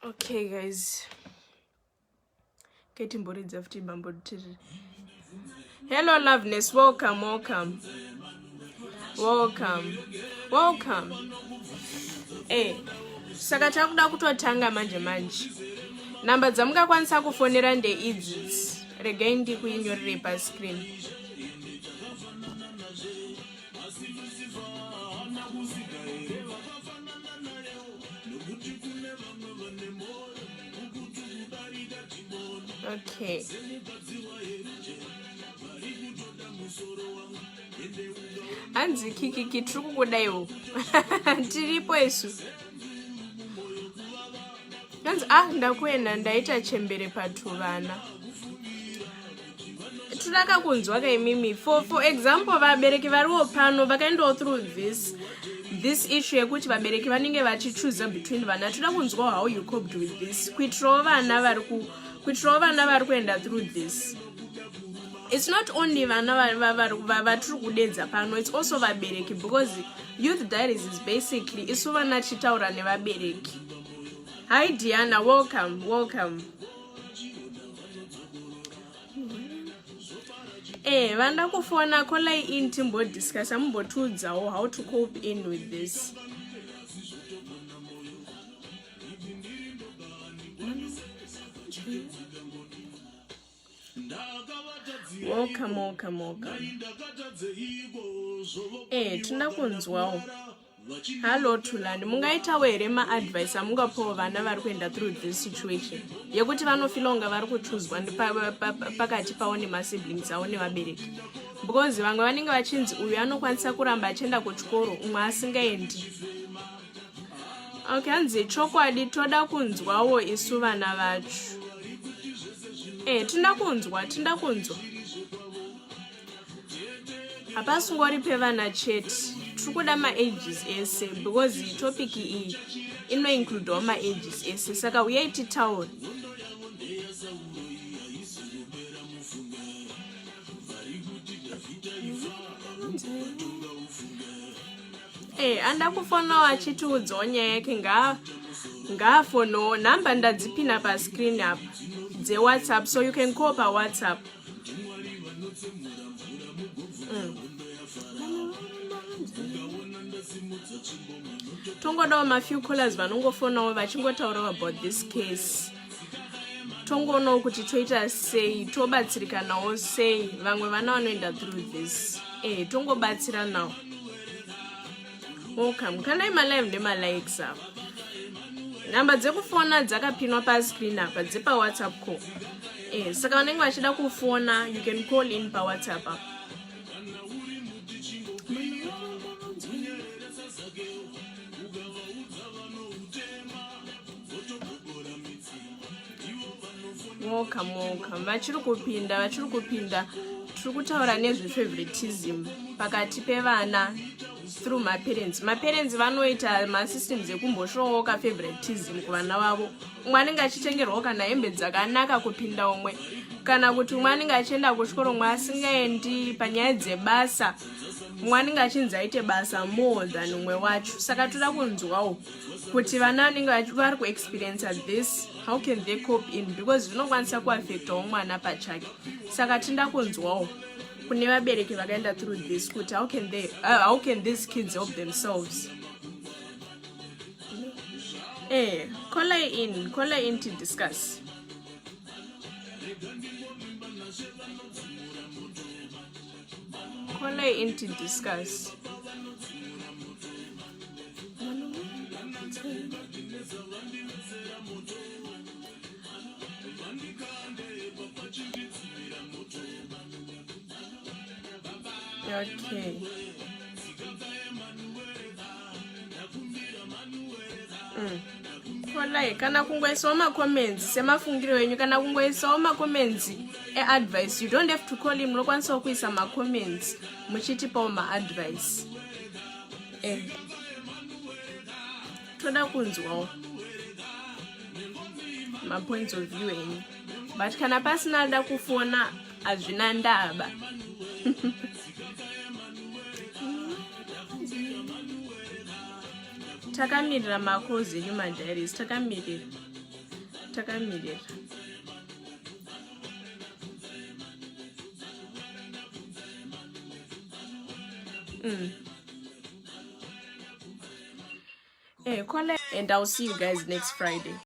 Okay, guys. Getting buried after bamboo. Hello, loveness. Welcome. Saka takuda kutotanga manje. Namba dzamungakwanisa kufonera ndeidzi. Regai ndikuinyorere pascreen. Okay. Anzi kiki truku kudaiwo. Tiripo esu. Anzi ndakuenda ndaita chembere patu vana. Tunaka kunzwa kaimimi. For example, vabereki variwo pano vakaendawo through this issue yekuti vabereki vanenge vachichoose between vana. Tuda kunzwa how you coped with this. Kuitirawo vana vari kuenda through this. It's not only vana vatiri kudedza pano, it's also vabereki, because youth diaries is basically isu vana chitaura nevabereki. Hi Diana, welcome. Vanda kufona kola in timbo discuss ambotudzawo how to cope in with this. Welcome. Tuna kunzwawo. Hello Tulani, mungaita were ma-advice amungapawo vana vari kuenda through this situation yekuti vanofila unga vari kuchuzwa pakati pavo nemasiblings avo nevabereki, because vamwe vanenge vachinzi uyu anokwanisa kuramba achienda kuchikoro umwe asingaendi. Okay, hanzi chokwadi toda kunzwawo isu vana vacho. Tinda kunzwa. Hapasingori pevana chete. Trukuda ma-ages ese, because the topic iyi ino include all ma-ages ese. Saka uyaiti tauri. Anda kufona wachitiudzawo nyaya yake ngafono namba ndadzipina pa screen apa dze WhatsApp, so you can call pa WhatsApp. Tongodawo ma few callers vanongofonawo vachingotaurawo about this case. Tongonawo kuti toita sei, tobatsirikanawo sei, vamwe vana vanoenda through this. Tongobatsira nawo. Welcome. Kana ima live ndema likes up. Namba dzekufona dzakapinwa pa screen apa dzepa WhatsApp call. Saka vanenge vachida kufona, you can call in pa WhatsApp apa. Welcome. Vachiri kupinda. Tiri kutaura nezvefavoritism pakati pevana through ma-parents. Ma-parents vanoita ma-systems ekumboshowoka favoritism kuvana vavo. Umwe anenge achitengerwawo kana hembe dzakanaka kupinda umwe. Kana kuti umwe anenge achienda kuchikoro umwe asingaendi panyaya dzebasa. Umwe anenge achinzi aite basa more than umwe wacho. Saka toda kunzwawo kuti vana vanenge vari kuexperience this, how can they cope in, because zvinokwanisa kuaffectawo mwana pachake. Saka tinda kunzwawo kune vabereki vakaenda through this kuti how can these kids help themselves. Call in to discuss. Okay. Kolai kana kungoisawo ma-comments semafungiro enyu, kana kungoisawo ma-comments e-advice. You don't have to call him, munokwanisawo kuisa ma-comments muchitipawo ma-advice. Toda kunzwawo ma-points of view enyu, but kana pasina da kufona hazvina ndaba. Takamirira makozi human diaries, takamirira. takamirira. And I'll see you guys next Friday.